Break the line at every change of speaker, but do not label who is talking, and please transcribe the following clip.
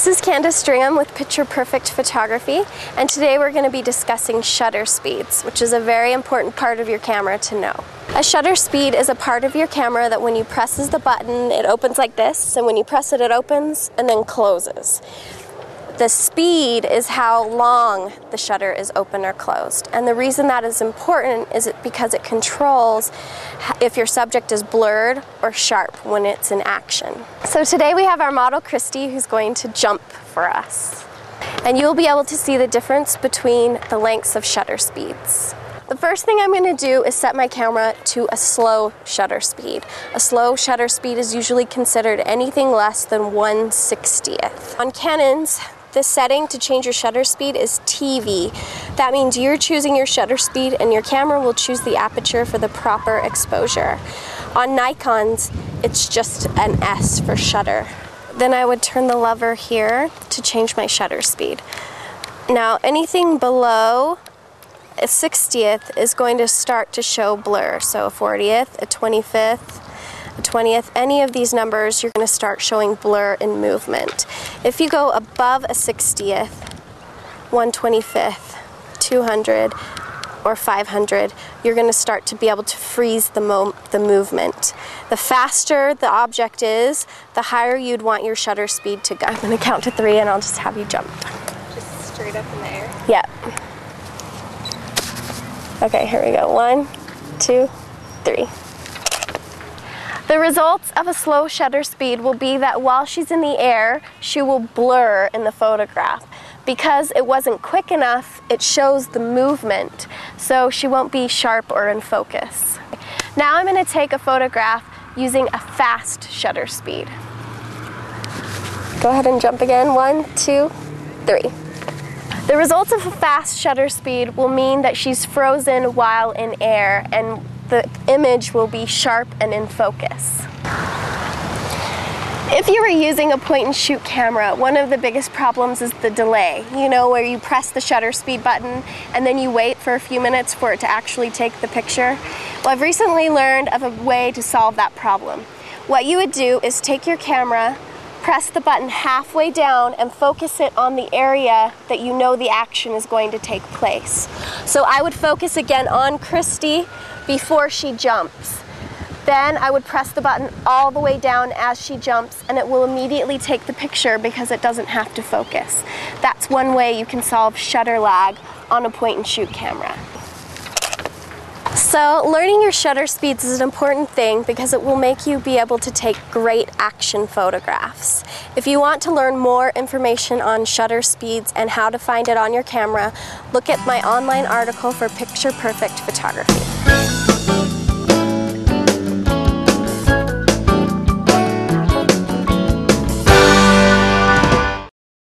This is Candace Stringham with Picture Perfect Photography, and today we're going to be discussing shutter speeds, which is a very important part of your camera to know. A shutter speed is a part of your camera that when you press the button, it opens like this, and when you press it, it opens and then closes. The speed is how long the shutter is open or closed. And the reason that is important is because it controls if your subject is blurred or sharp when it's in action. So today we have our model Christy who's going to jump for us. And you'll be able to see the difference between the lengths of shutter speeds. The first thing I'm going to do is set my camera to a slow shutter speed. A slow shutter speed is usually considered anything less than 1/60th. On Canons, the setting to change your shutter speed is TV. That means you're choosing your shutter speed and your camera will choose the aperture for the proper exposure. On Nikons, it's just an S for shutter. Then I would turn the lever here to change my shutter speed. Now anything below a 60th is going to start to show blur. So a 40th, a 25th, a 20th, any of these numbers, you're going to start showing blur in movement. If you go above a 60th, 1/25th, 200, or 500, you're going to start to be able to freeze the movement. The faster the object is, the higher you'd want your shutter speed to go. I'm going to count to 3 and I'll just have you jump.
Just straight up in the air?
Yeah. Okay, here we go. 1, 2, 3. The results of a slow shutter speed will be that while she's in the air, she will blur in the photograph. Because it wasn't quick enough, it shows the movement, so she won't be sharp or in focus. Now I'm going to take a photograph using a fast shutter speed. Go ahead and jump again. 1, 2, 3. The results of a fast shutter speed will mean that she's frozen while in air, and the image will be sharp and in focus. If you were using a point-and-shoot camera, one of the biggest problems is the delay. You know, where you press the shutter speed button and then you wait for a few minutes for it to actually take the picture. Well, I've recently learned of a way to solve that problem. What you would do is take your camera, press the button halfway down and focus it on the area that you know the action is going to take place. So I would focus again on Christy before she jumps. Then I would press the button all the way down as she jumps and it will immediately take the picture because it doesn't have to focus. That's one way you can solve shutter lag on a point-and-shoot camera. So learning your shutter speeds is an important thing because it will make you be able to take great action photographs. If you want to learn more information on shutter speeds and how to find it on your camera, look at my online article for Picture Perfect Photography.